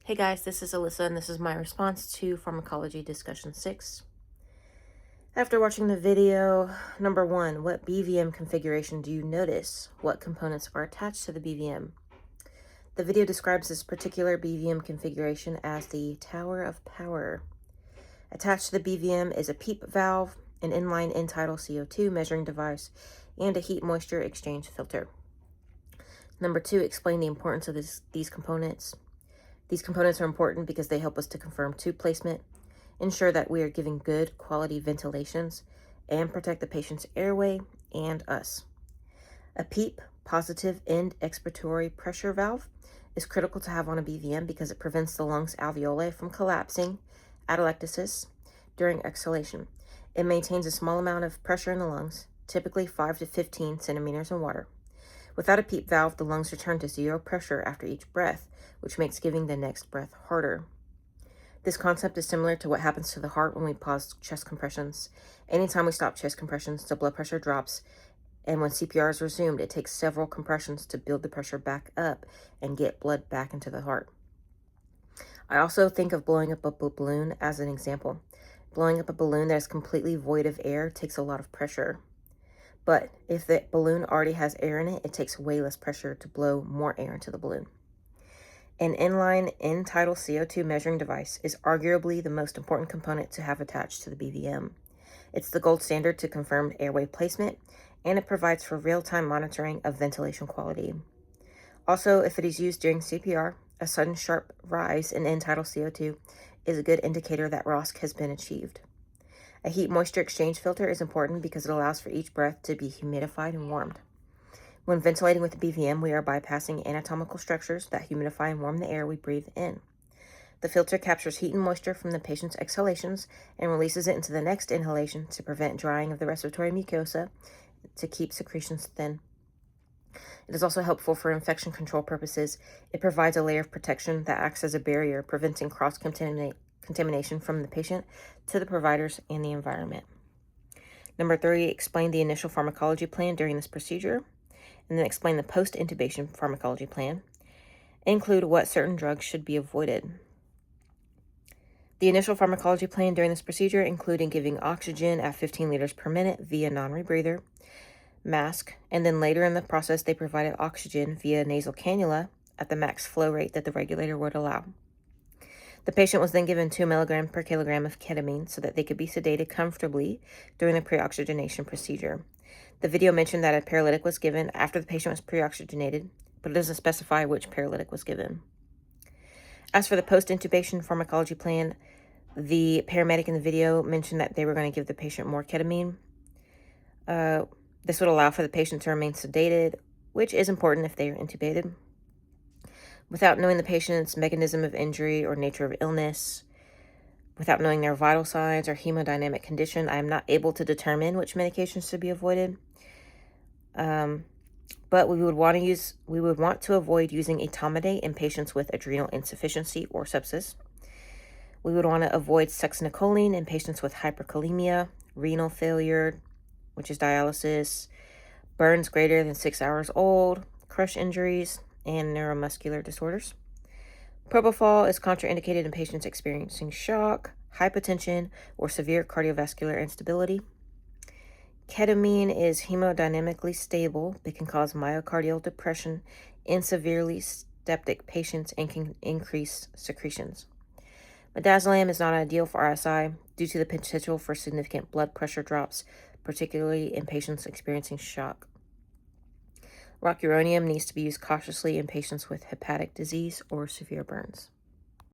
Hey guys, this is Alyssa and this is my response to Pharmacology Discussion 6. After watching the video, number 1, what BVM configuration do you notice? What components are attached to the BVM? The video describes this particular BVM configuration as the Tower of Power. Attached to the BVM is a PEEP valve, an inline end-tidal CO2 measuring device, and a heat-moisture exchange filter. Number 2, explain the importance of these components. These components are important because they help us to confirm tube placement, ensure that we are giving good quality ventilations, and protect the patient's airway and us. A PEEP, positive end expiratory pressure valve, is critical to have on a BVM because it prevents the lungs alveoli from collapsing, atelectasis, during exhalation. It maintains a small amount of pressure in the lungs, typically 5 to 15 centimeters in water. Without a PEEP valve, the lungs return to zero pressure after each breath, which makes giving the next breath harder. This concept is similar to what happens to the heart when we pause chest compressions. Anytime we stop chest compressions, the blood pressure drops, and when CPR is resumed, it takes several compressions to build the pressure back up and get blood back into the heart. I also think of blowing up a balloon as an example. Blowing up a balloon that is completely void of air takes a lot of pressure. But if the balloon already has air in it, it takes way less pressure to blow more air into the balloon. An inline end-tidal CO2 measuring device is arguably the most important component to have attached to the BVM. It's the gold standard to confirm airway placement, and it provides for real-time monitoring of ventilation quality. Also, if it is used during CPR, a sudden sharp rise in end-tidal CO2 is a good indicator that ROSC has been achieved. A heat-moisture exchange filter is important because it allows for each breath to be humidified and warmed. When ventilating with the BVM, we are bypassing anatomical structures that humidify and warm the air we breathe in. The filter captures heat and moisture from the patient's exhalations and releases it into the next inhalation to prevent drying of the respiratory mucosa to keep secretions thin. It is also helpful for infection control purposes. It provides a layer of protection that acts as a barrier, preventing cross-contamination from the patient to the providers and the environment. Number 3, explain the initial pharmacology plan during this procedure, and then explain the post-intubation pharmacology plan. Include what certain drugs should be avoided. The initial pharmacology plan during this procedure including giving oxygen at 15 liters per minute via non-rebreather, mask, and then later in the process they provided oxygen via nasal cannula at the max flow rate that the regulator would allow. The patient was then given 2 milligrams per kilogram of ketamine so that they could be sedated comfortably during the pre-oxygenation procedure. The video mentioned that a paralytic was given after the patient was pre-oxygenated, but it doesn't specify which paralytic was given. As for the post-intubation pharmacology plan, the paramedic in the video mentioned that they were going to give the patient more ketamine. This would allow for the patient to remain sedated, which is important if they are intubated. Without knowing the patient's mechanism of injury or nature of illness, without knowing their vital signs or hemodynamic condition, I am not able to determine which medications should be avoided. But we would want to avoid using etomidate in patients with adrenal insufficiency or sepsis. We would want to avoid succinylcholine in patients with hyperkalemia, renal failure, which is dialysis, burns greater than 6 hours old, crush injuries, and neuromuscular disorders. Propofol is contraindicated in patients experiencing shock, hypotension, or severe cardiovascular instability. Ketamine is hemodynamically stable but can cause myocardial depression in severely septic patients and can increase secretions. Midazolam is not ideal for RSI due to the potential for significant blood pressure drops, particularly in patients experiencing shock. Rocuronium needs to be used cautiously in patients with hepatic disease or severe burns.